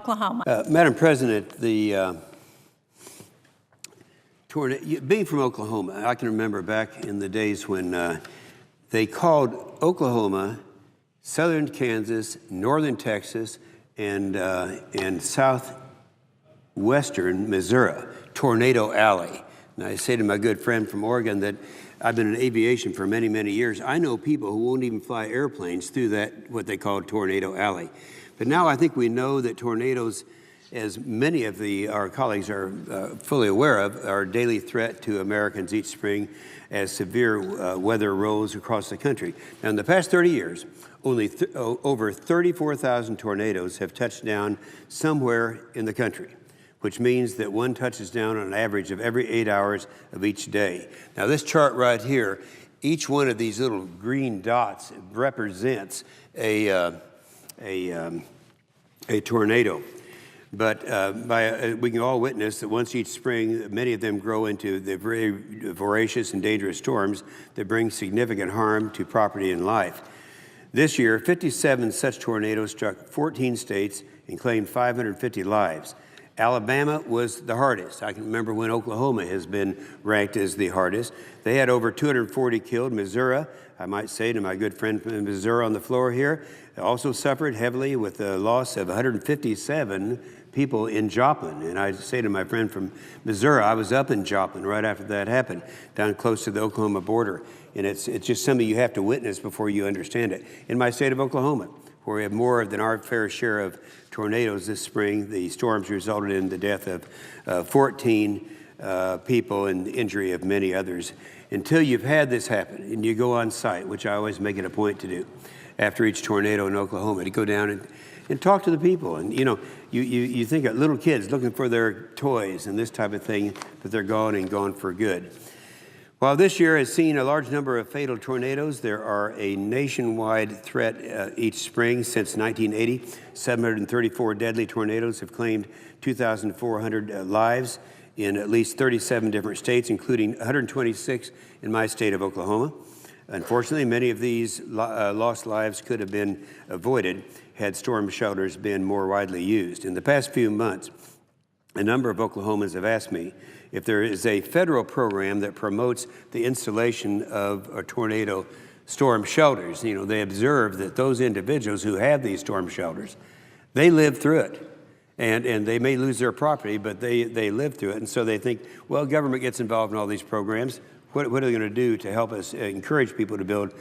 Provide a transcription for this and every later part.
Oklahoma. Madam President, being from Oklahoma, I can remember back in the days when they called Oklahoma, southern Kansas, northern Texas, and southwestern Missouri, Tornado Alley. And I say to my good friend from Oregon that I've been in aviation for many, many years. I know people who won't even fly airplanes through that, what they call Tornado Alley. But now I think we know that tornadoes, as many of our colleagues are fully aware of, are a daily threat to Americans each spring as severe weather rolls across the country. Now, in the past 30 years, only over 34,000 tornadoes have touched down somewhere in the country, which means that one touches down on an average of every 8 hours of each day. Now, this chart right here, each one of these little green dots represents a tornado. But we can all witness that once each spring, many of them grow into the very voracious and dangerous storms that bring significant harm to property and life. This year, 57 such tornadoes struck 14 states and claimed 550 lives. Alabama was the hardest. I can remember when Oklahoma has been ranked as the hardest. They had over 240 killed. Missouri, I might say to my good friend from Missouri on the floor here, also suffered heavily with the loss of 157 people in Joplin. And I say to my friend from Missouri, I was up in Joplin right after that happened, down close to the Oklahoma border. And it's just something you have to witness before you understand it. In my state of Oklahoma, where we have more than our fair share of tornadoes this spring, the storms resulted in the death of 14 people and the injury of many others. Until you've had this happen and you go on site, which I always make it a point to do after each tornado in Oklahoma, to go down and talk to the people. And you think of little kids looking for their toys and this type of thing, but they're gone and gone for good. While this year has seen a large number of fatal tornadoes, there are a nationwide threat each spring. Since 1980, 734 deadly tornadoes have claimed 2,400 lives in at least 37 different states, including 126 in my state of Oklahoma. Unfortunately, many of these lost lives could have been avoided had storm shelters been more widely used. In the past few months, a number of Oklahomans have asked me if there is a federal program that promotes the installation of tornado storm shelters. They observe that those individuals who have these storm shelters, they live through it. And they may lose their property, but they live through it. And so they think, well, government gets involved in all these programs. What are they going to do to help us encourage people to build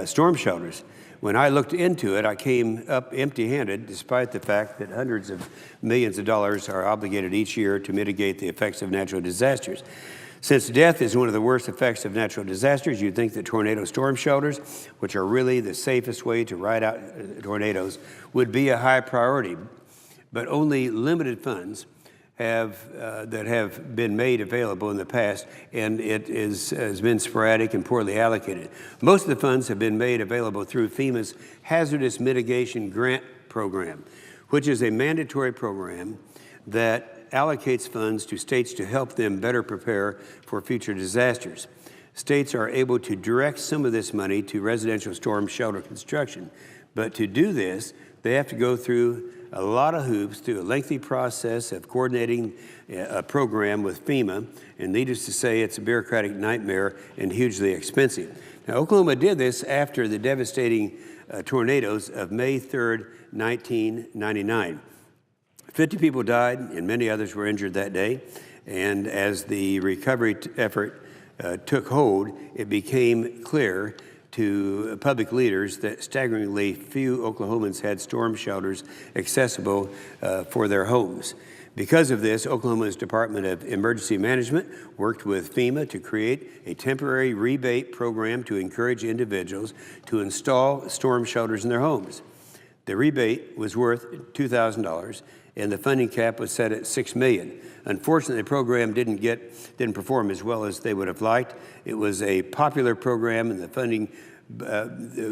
storm shelters? When I looked into it, I came up empty-handed, despite the fact that hundreds of millions of dollars are obligated each year to mitigate the effects of natural disasters. Since death is one of the worst effects of natural disasters, you'd think that tornado storm shelters, which are really the safest way to ride out tornadoes, would be a high priority. But only limited funds that have been made available in the past, and it has been sporadic and poorly allocated. Most of the funds have been made available through FEMA's Hazardous Mitigation Grant Program, which is a mandatory program that allocates funds to states to help them better prepare for future disasters. States are able to direct some of this money to residential storm shelter construction, but to do this, they have to go through a lot of hoops, through a lengthy process of coordinating a program with FEMA, and needless to say, it's a bureaucratic nightmare and hugely expensive. Now, Oklahoma did this after the devastating tornadoes of May 3rd, 1999. 50 people died, and many others were injured that day, and as the recovery effort took hold, it became clear to public leaders that staggeringly few Oklahomans had storm shelters accessible for their homes. Because of this, Oklahoma's Department of Emergency Management worked with FEMA to create a temporary rebate program to encourage individuals to install storm shelters in their homes. The rebate was worth $2,000, and the funding cap was set at $6 million. Unfortunately, the program didn't perform as well as they would have liked. It was a popular program, and the funding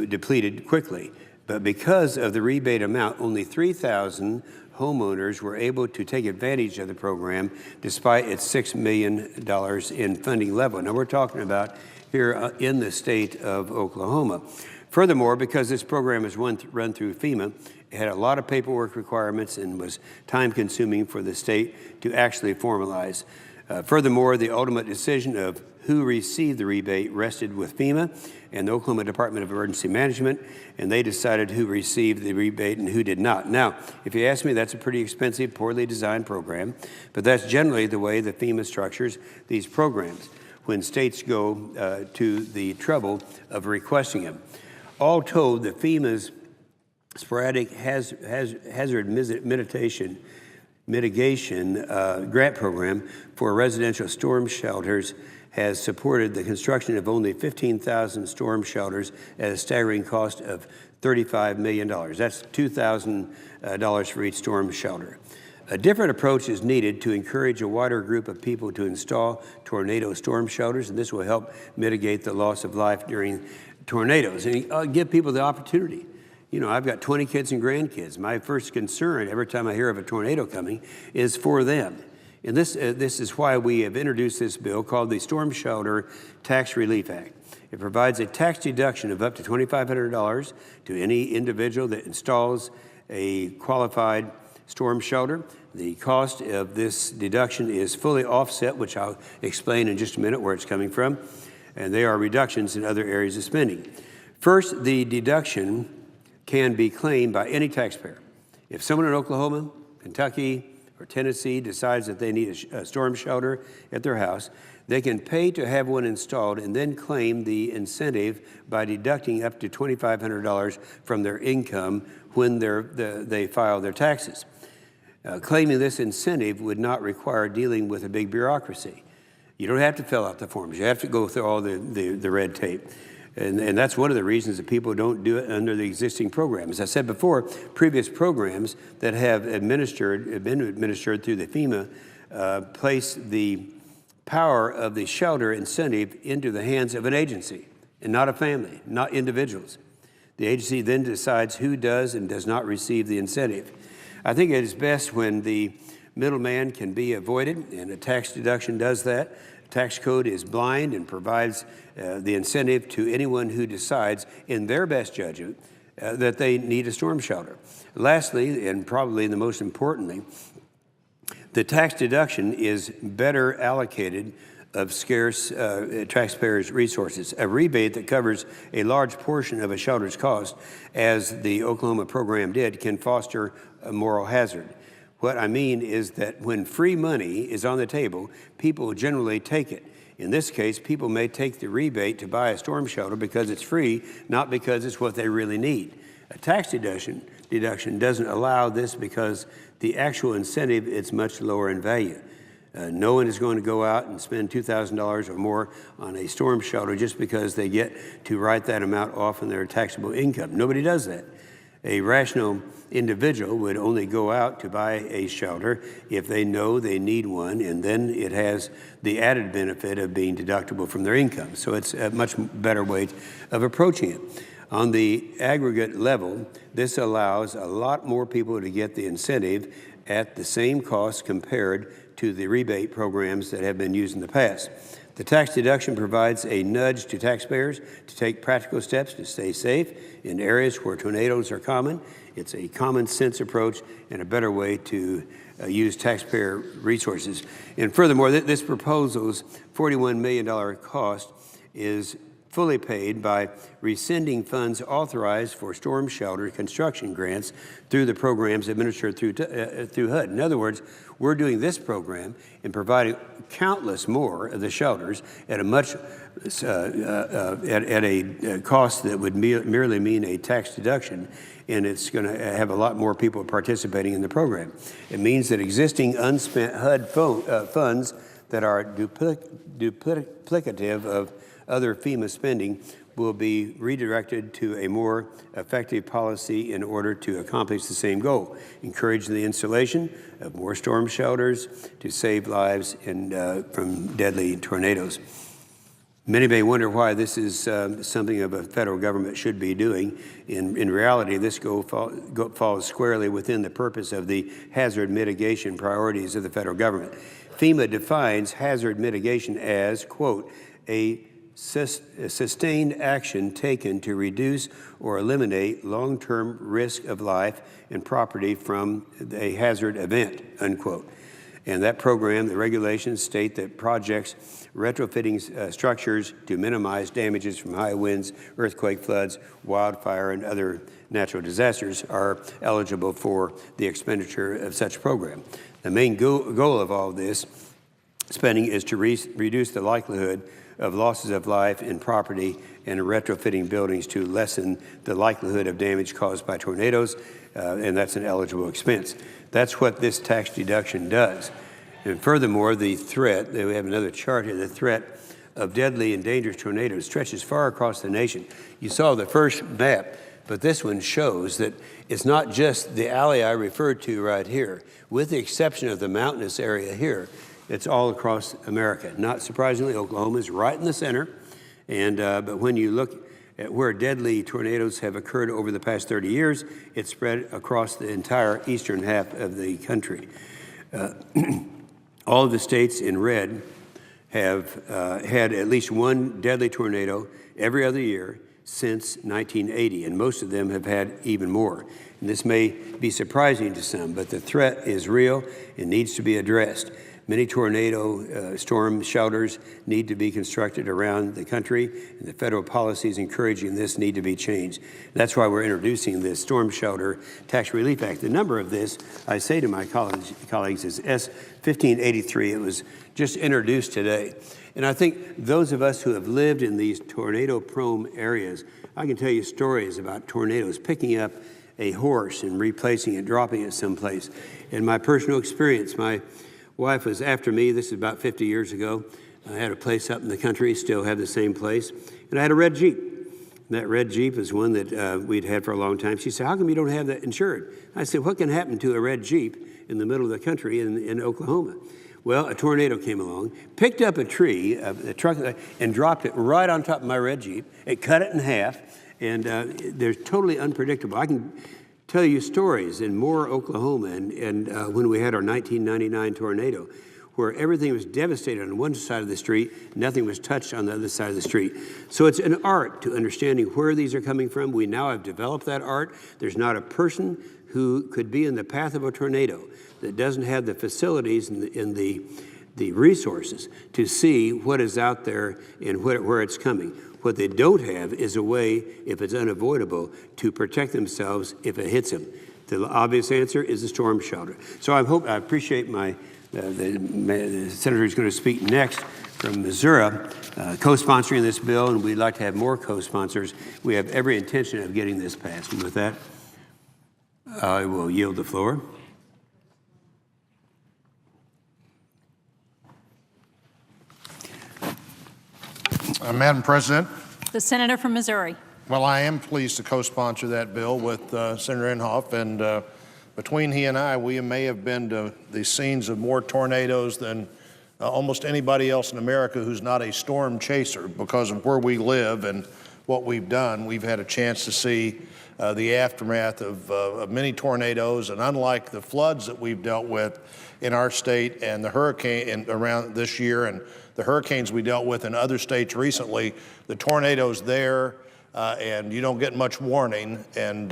depleted quickly. But because of the rebate amount, only 3,000 homeowners were able to take advantage of the program despite its $6 million in funding level. Now, we're talking about here in the state of Oklahoma. Furthermore, because this program is run through FEMA, It had a lot of paperwork requirements and was time-consuming for the state to actually formalize. Furthermore, the ultimate decision of who received the rebate rested with FEMA and the Oklahoma Department of Emergency Management, and they decided who received the rebate and who did not. Now, if you ask me, that's a pretty expensive, poorly designed program, but that's generally the way that FEMA structures these programs when states go to the trouble of requesting them. All told, the FEMA's sporadic hazard mitigation grant program for residential storm shelters has supported the construction of only 15,000 storm shelters at a staggering cost of $35 million. That's $2,000 for each storm shelter. A different approach is needed to encourage a wider group of people to install tornado storm shelters, and this will help mitigate the loss of life during tornadoes and give people the opportunity. You know, I've got 20 kids and grandkids. My first concern every time I hear of a tornado coming is for them. And this is why we have introduced this bill called the Storm Shelter Tax Relief Act. It provides a tax deduction of up to $2,500 to any individual that installs a qualified storm shelter. The cost of this deduction is fully offset, which I'll explain in just a minute where it's coming from, and there are reductions in other areas of spending. First, the deduction can be claimed by any taxpayer. If someone in Oklahoma, Kentucky, or Tennessee decides that they need a storm shelter at their house, they can pay to have one installed and then claim the incentive by deducting up to $2,500 from their income when they file their taxes. Claiming this incentive would not require dealing with a big bureaucracy. You don't have to fill out the forms. You have to go through all the red tape. And that's one of the reasons that people don't do it under the existing program. As I said before, previous programs that have been administered through the FEMA place the power of the shelter incentive into the hands of an agency and not a family, not individuals. The agency then decides who does and does not receive the incentive. I think it is best when the middleman can be avoided, and a tax deduction does that. Tax code is blind and provides the incentive to anyone who decides in their best judgment that they need a storm shelter. Lastly, and probably the most importantly, the tax deduction is better allocated of scarce taxpayers' resources. A rebate that covers a large portion of a shelter's cost, as the Oklahoma program did, can foster a moral hazard. What I mean is that when free money is on the table, people generally take it. In this case, people may take the rebate to buy a storm shelter because it's free, not because it's what they really need. A tax deduction doesn't allow this because the actual incentive is much lower in value. No one is going to go out and spend $2,000 or more on a storm shelter just because they get to write that amount off in their taxable income. Nobody does that. A rational individual would only go out to buy a shelter if they know they need one, and then it has the added benefit of being deductible from their income. So it's a much better way of approaching it. On the aggregate level, this allows a lot more people to get the incentive at the same cost compared to the rebate programs that have been used in the past. The tax deduction provides a nudge to taxpayers to take practical steps to stay safe in areas where tornadoes are common. It's a common sense approach and a better way to use taxpayer resources. And furthermore, this proposal's $41 million cost is fully paid by rescinding funds authorized for storm shelter construction grants through the programs administered through HUD. In other words, we're doing this program and providing countless more of the shelters at a much at a cost that would merely mean a tax deduction, and it's going to have a lot more people participating in the program. It means that existing unspent HUD funds that are duplicative of other FEMA spending will be redirected to a more effective policy in order to accomplish the same goal, encouraging the installation of more storm shelters to save lives from deadly tornadoes. Many may wonder why this is something of a federal government should be doing. In reality, this goal falls squarely within the purpose of the hazard mitigation priorities of the federal government. FEMA defines hazard mitigation as, quote, a sustained action taken to reduce or eliminate long-term risk of life and property from a hazard event, unquote. And that program, the regulations state that projects retrofitting structures to minimize damages from high winds, earthquake, floods, wildfire, and other natural disasters are eligible for the expenditure of such program. The main goal of all this spending is to reduce the likelihood of losses of life and property and retrofitting buildings to lessen the likelihood of damage caused by tornadoes, and that's an eligible expense. That's what this tax deduction does. And furthermore, the threat, we have another chart here, the threat of deadly and dangerous tornadoes stretches far across the nation. You saw the first map, but this one shows that it's not just the alley I referred to right here. With the exception of the mountainous area here, it's all across America. Not surprisingly, Oklahoma is right in the center. And but when you look at where deadly tornadoes have occurred over the past 30 years, it's spread across the entire eastern half of the country. All of the states in red have had at least one deadly tornado every other year since 1980, and most of them have had even more. And this may be surprising to some, but the threat is real and needs to be addressed. Many tornado storm shelters need to be constructed around the country, and the federal policies encouraging this need to be changed. That's why we're introducing this Storm Shelter Tax Relief Act. The number of this, I say to my colleagues, is S-1583. It was just introduced today. And I think those of us who have lived in these tornado-prone areas, I can tell you stories about tornadoes picking up a horse and replacing it, dropping it someplace. In my personal experience, my wife was after me. This is about 50 years ago. I had a place up in the country, still have the same place, and I had a red Jeep. And that red Jeep is one that we'd had for a long time. She said, "How come you don't have that insured?" I said, "What can happen to a red Jeep in the middle of the country in Oklahoma?" Well, a tornado came along, picked up a tree, a truck, and dropped it right on top of my red Jeep. It cut it in half, and they're totally unpredictable. I can tell you stories in Moore, Oklahoma, and when we had our 1999 tornado, where everything was devastated on one side of the street, nothing was touched on the other side of the street. So it's an art to understanding where these are coming from. We now have developed that art. There's not a person who could be in the path of a tornado that doesn't have the facilities and the resources to see what is out there and where it's coming. What they don't have is a way, if it's unavoidable, to protect themselves if it hits them. The obvious answer is the storm shelter. So I appreciate the senator who's going to speak next from Missouri, co-sponsoring this bill, and we'd like to have more co-sponsors. We have every intention of getting this passed. And with that, I will yield the floor. Madam President. The senator from Missouri. Well, I am pleased to co-sponsor that bill with Senator Inhofe, and between he and I, we may have been to the scenes of more tornadoes than almost anybody else in America who's not a storm chaser. Because of where we live and what we've done, we've had a chance to see the aftermath of many tornadoes, and unlike the floods that we've dealt with in our state and the hurricane around this year and the hurricanes we dealt with in other states recently, the tornadoes there, and you don't get much warning, and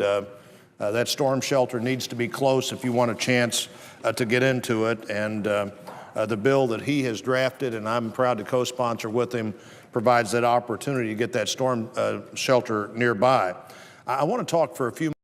that storm shelter needs to be close if you want a chance to get into it. And the bill that he has drafted, and I'm proud to co-sponsor with him, provides that opportunity to get that storm shelter nearby. I want to talk for a few